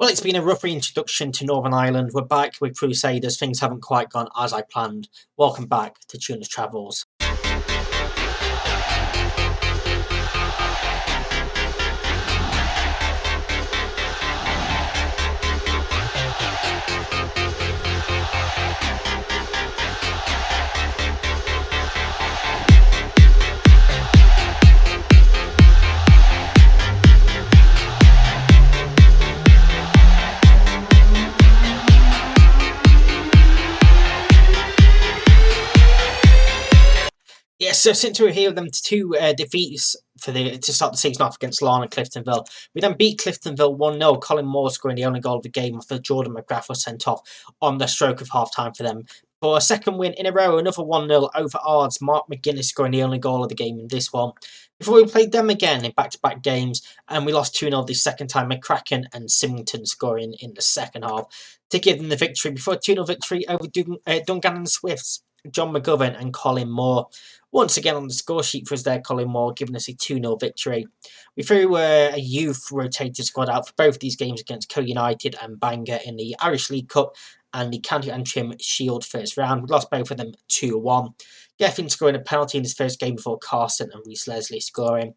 Well, it's been a rough reintroduction to Northern Ireland. We're back with Crusaders. Things haven't quite gone as I planned. Welcome back to Tuna's Travels. Yes, so since we were here with them two defeats to start the season off against Larne and Cliftonville, we then beat Cliftonville 1-0. Colin Moore scoring the only goal of the game after Jordan McGrath was sent off on the stroke of half-time for them. For a second win in a row, another 1-0 over Ards. Mark McGuinness scoring the only goal of the game in this one. Before we played them again in back-to-back games, and we lost 2-0 the second time. McCracken and Symington scoring in the second half to give them the victory. Before a 2-0 victory over Dungannon Swifts, John McGovern and Colin Moore. Once again on the score sheet for us there, Colin Moore giving us a 2-0 victory. We threw a youth rotated squad out for both these games against Co-United and Bangor in the Irish League Cup and the County Antrim Shield first round. We lost both of them 2-1. Geffin scoring a penalty in his first game before Carson and Reese Leslie scoring.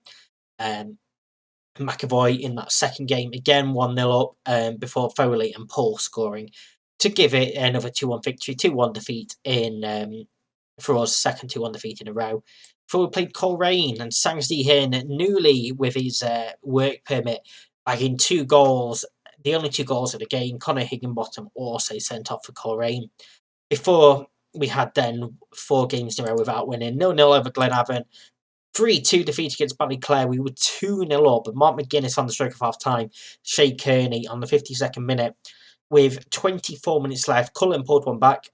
McAvoy in that second game, again 1-0 up before Foley and Paul scoring to give it another 2-1 victory, 2-1 defeat in for us, second 2-1 defeat in a row. Before we played Coleraine and Sangsy Hin newly with his work permit, bagging 2 goals, the only 2 goals of the game. Connor Higginbottom also sent off for Coleraine. Before we had then 4 games in a row without winning, 0-0 over Glenavon, 3-2 defeat against Ballyclare. We were 2-0 up, but Mark McGuinness on the stroke of half time, Shay Kearney on the 52nd minute. With 24 minutes left, Cullen pulled one back.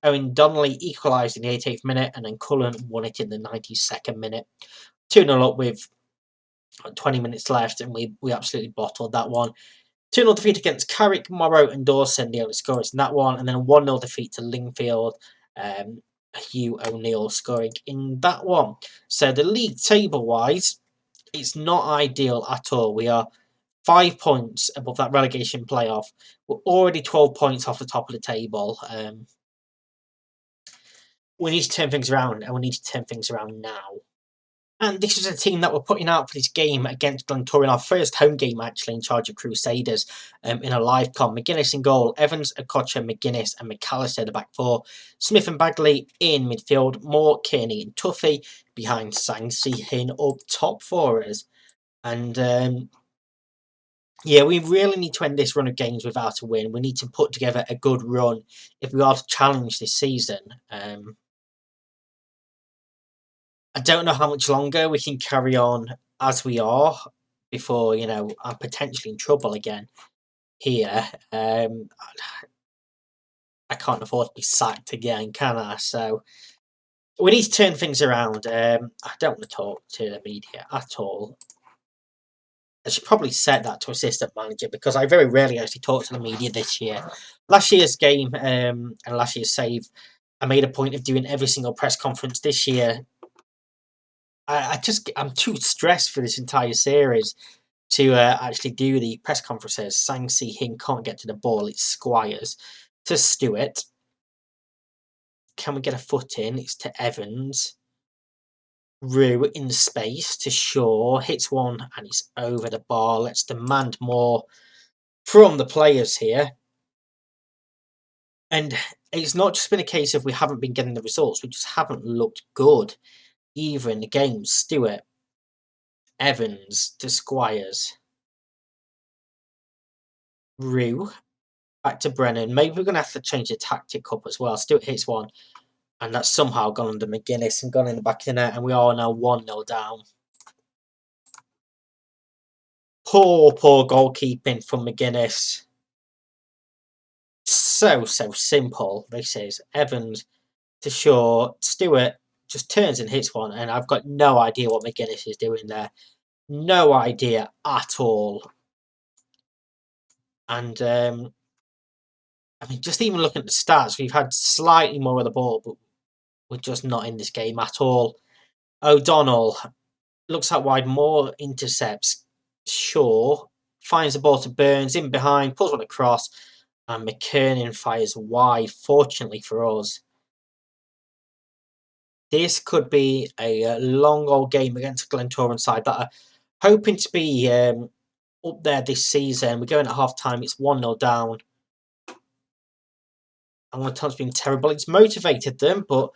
Owen Donnelly equalised in the 88th minute, and then Cullen won it in the 92nd minute. 2-0 up with 20 minutes left, and we absolutely bottled that one. 2-0 defeat against Carrick, Morrow and Dawson, the only scorers in that one, and then a 1-0 defeat to Lingfield. Hugh O'Neill scoring in that one. So the league table-wise, it's not ideal at all. We are 5 points above that relegation playoff. We're already 12 points off the top of the table. We need to turn things around, and we need to turn things around now. And this is a team that we're putting out for this game against Glentoran, our first home game actually in charge of Crusaders in a live com. McGuinness in goal, Evans, Okocha, McGuinness and McAllister the back 4. Smith and Bagley in midfield, Moore, Kearney and Tuffy behind Sangsy Hin up top for us. And yeah, we really need to end this run of games without a win. We need to put together a good run if we are to challenge this season. I don't know how much longer we can carry on as we are before, I'm potentially in trouble again here. I can't afford to be sacked again, can I? So we need to turn things around. I don't want to talk to the media at all. I should probably set that to assistant manager because I very rarely actually talk to the media this year. Last year's game and last year's save, I made a point of doing every single press conference. This year, I'm too stressed for this entire series to actually do the press conferences. Sangsy Hin can't get to the ball. It's Squires to Stewart. Can we get a foot in? It's to Evans. Rue in the space to Shaw. Hits one and it's over the bar. Let's demand more from the players here. And it's not just been a case of we haven't been getting the results. We just haven't looked good either in the game. Stewart, Evans to Squires, Rue back to Brennan. Maybe we're going to have to change the tactic up as well. Stewart hits one, and that's somehow gone under McGuinness and gone in the back of the net, and we are now 1-0 down. Poor goalkeeping from McGuinness. So simple. This is Evans to Shaw. Stewart just turns and hits one, and I've got no idea what McGuinness is doing there. No idea at all. And just even looking at the stats, we've had slightly more of the ball, but we're just not in this game at all. O'Donnell looks out wide, more intercepts. Shaw finds the ball to Burns, in behind, pulls one across, and McKernan fires wide, fortunately for us. This could be a long old game against a Glentoran side that are hoping to be up there this season. We're going at half time, it's 1-0 down. And one time's been terrible. It's motivated them, but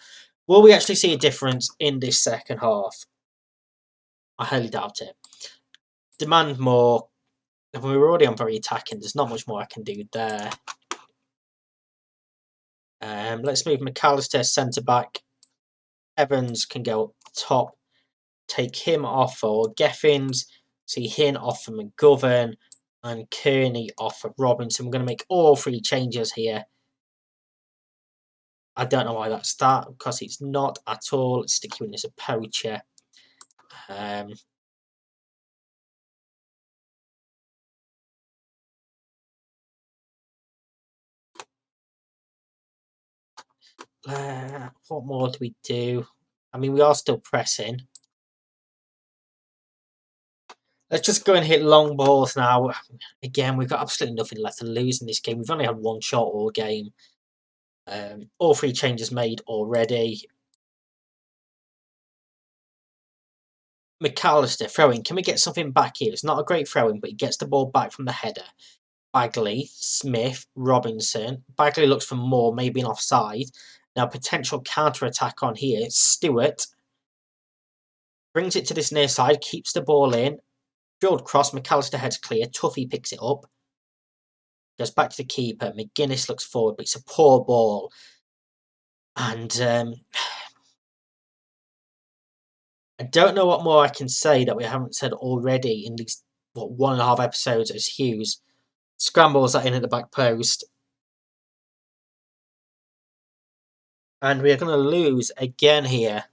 will we actually see a difference in this second half? I highly doubt it. Demand more. We were already on very attacking. There's not much more I can do there. Let's move McAllister centre back. Evans can go up top. Take him off for Geffins. See him off for McGovern. And Kearney off for Robinson. We're going to make all three changes here. I don't know why that's that, because it's not at all. Sticky Win is a poacher. What more do we do? I mean, we are still pressing. Let's just go and hit long balls now. Again, we've got absolutely nothing left to lose in this game. We've only had one shot all game. All three changes made already. McAllister throwing. Can we get something back here? It's not a great throwing, but he gets the ball back from the header. Bagley, Smith, Robinson. Bagley looks for more, maybe an offside. Now, potential counter-attack on here. Stewart brings it to this near side, keeps the ball in. Drilled cross, McAllister heads clear. Tuffy picks it up. Goes back to the keeper. McGuinness looks forward, but it's a poor ball. And I don't know what more I can say that we haven't said already in these 1.5 episodes as Hughes scrambles that in at the back post. And we are going to lose again here.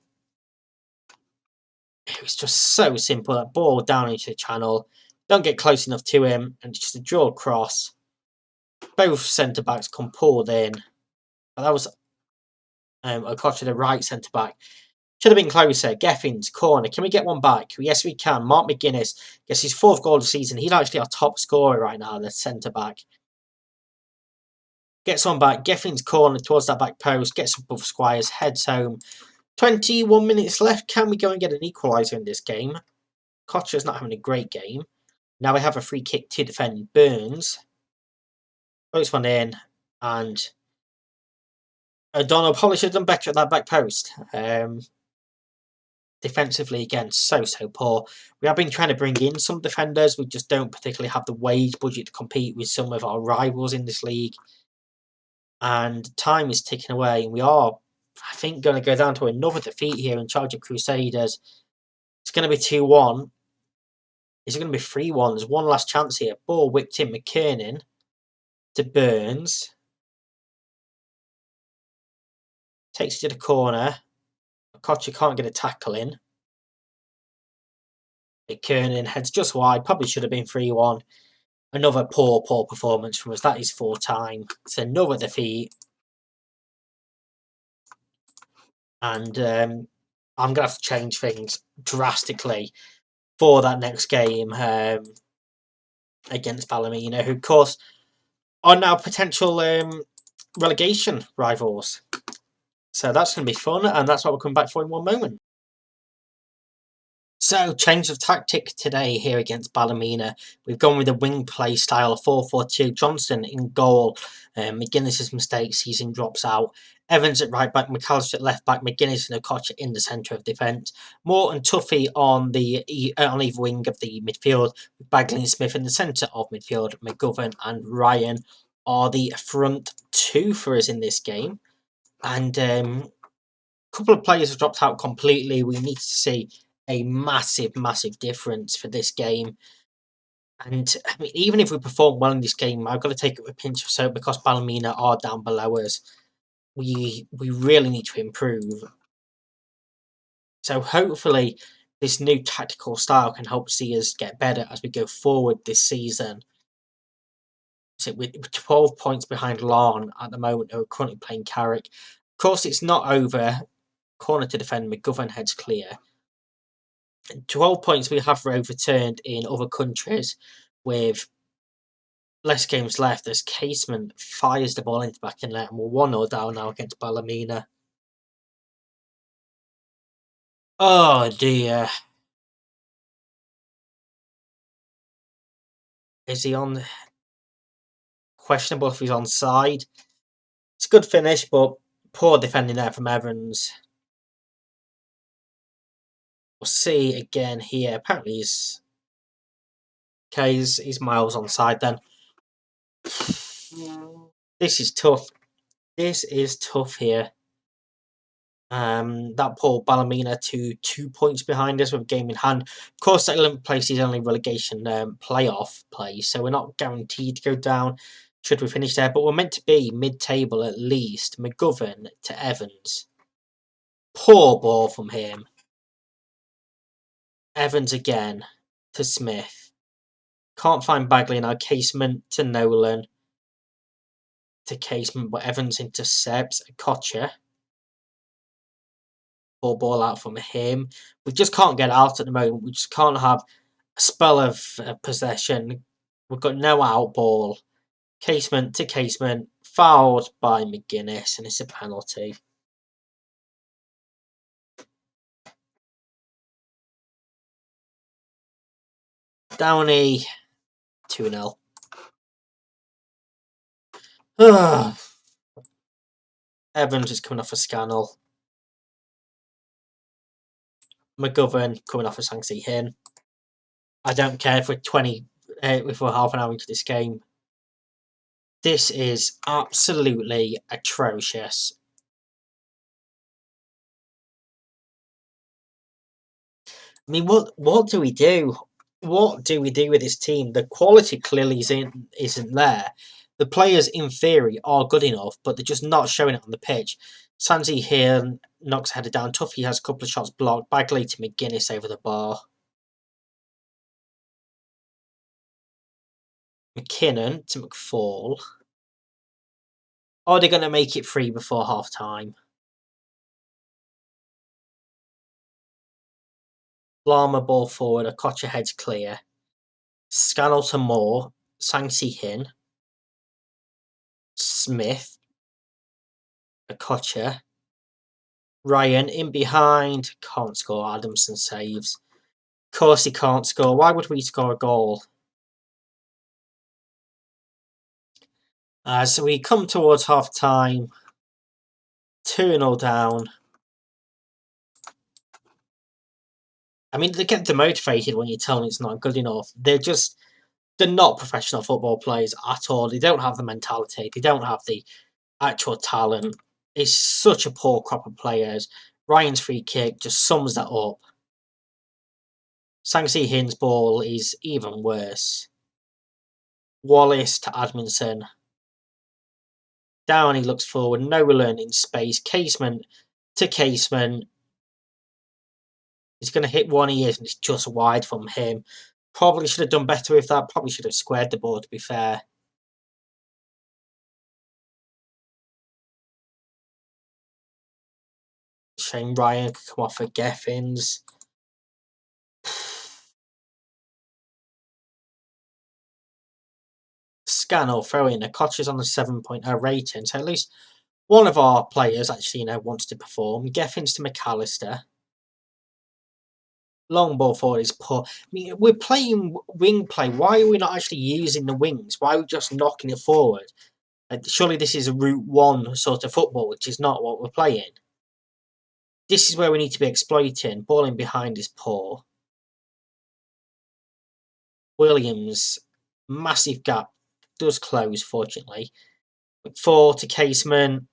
It was just so simple. That ball down into the channel. Don't get close enough to him. And just a draw cross. Both centre-backs come pulled in. But that was Okocha, the right centre-back. Should have been closer. Geffins, corner. Can we get one back? Yes, we can. Mark McGuinness gets his 4th goal of the season. He's actually our top scorer right now, the centre-back. Gets one back. Geffins, corner towards that back post. Gets above Squires. Heads home. 21 minutes left. Can we go and get an equaliser in this game? Kocha's not having a great game. Now we have a free kick to defend Burns. Puts one in. And O'Donnell probably should have done better at that back post. Defensively, again, so poor. We have been trying to bring in some defenders. We just don't particularly have the wage budget to compete with some of our rivals in this league. And time is ticking away. And we are, I think, going to go down to another defeat here in charge of Crusaders. It's going to be 2-1. Is it going to be 3-1? There's one last chance here. Ball whipped in. McKernan to Burns. Takes it to the corner. Kocha can't get a tackle in. McKernan heads just wide. Probably should have been 3-1. Another poor performance from us. That is 4 time. It's another defeat. And I'm going to have to change things drastically for that next game against Ballymena, who, of course, are now potential relegation rivals. So that's going to be fun, and that's what we'll come back for in one moment. So, change of tactic today here against Ballymena. We've gone with a wing play style, 4-4-2. Johnson in goal. McGuinness's mistake, season drops out. Evans at right back, McAllister at left back, McGuinness and Okocha in the centre of defence. Moore and Tuffy on either wing of the midfield, with Bagley and Smith in the centre of midfield. McGovern and Ryan are the front two for us in this game. And a couple of players have dropped out completely. We need to see a massive difference for this game. And I mean, even if we perform well in this game, I've got to take it with a pinch of salt because Ballymena are down below us. We really need to improve. So hopefully this new tactical style can help see us get better as we go forward this season. So with 12 points behind Larne at the moment, who are currently playing Carrick. Of course, it's not over. Corner to defend, McGovern heads clear. 12 points we have overturned in other countries, with less games left as Casement fires the ball into the back in net, and we're 1-0 down now against Ballymena. Oh dear. Is he on? Questionable if he's onside. It's a good finish, but poor defending there from Evans. We'll see again here. Apparently he's... Okay, he's miles onside then. This is tough. This is tough here. That put Ballymena to 2 points behind us with a game in hand. Of course, that 11th place is only relegation playoff play, so we're not guaranteed to go down should we finish there. But we're meant to be mid-table at least. McGovern to Evans. Poor ball from him. Evans again to Smith. Can't find Bagley now. Casement to Nolan. To Casement, but Evans intercepts. Kocher. Ball out from him. We just can't get out at the moment. We just can't have a spell of possession. We've got no out ball. Casement to Casement. Fouled by McGuinness, and it's a penalty. Downey 2-0. Evans is coming off a scannel. McGovern coming off a Sangsy Hin. I don't care if we're if we're half an hour into this game. This is absolutely atrocious. I mean, what do we do? What do we do with this team? The quality clearly isn't there. The players, in theory, are good enough, but they're just not showing it on the pitch. Sansi here knocks header down. Tuffy has a couple of shots blocked. Bagley to McGuinness over the bar. McKinnon to McFall. Are they going to make it free before half time? Lama ball forward. A Kocher heads clear. Scannell to Moore. Sansi Hin. Smith. A Kocher. Ryan in behind. Can't score. Adamson saves. Of course he can't score. Why would we score a goal? So we come towards half time. 2-0 down. I mean, they get demotivated when you tell them it's not good enough. They're not professional football players at all. They don't have the mentality. They don't have the actual talent. It's such a poor crop of players. Ryan's free kick just sums that up. Sangsy Hin's ball is even worse. Wallace to Adminson. Down he looks forward. Nolan in space. Casement to Casement. He's going to hit one he is, and it's just wide from him. Probably should have done better with that. Probably should have squared the ball, to be fair. Shane Ryan could come off for Geffins. Scannell throw in. A Kocher's on a 7.0 rating, so at least one of our players actually wants to perform. Geffins to McAllister. Long ball forward is poor. I mean, we're playing wing play. Why are we not actually using the wings? Why are we just knocking it forward? Surely this is a Route 1 sort of football, which is not what we're playing. This is where we need to be exploiting. Balling behind is poor. Williams, massive gap. Does close, fortunately. 4 to Casement.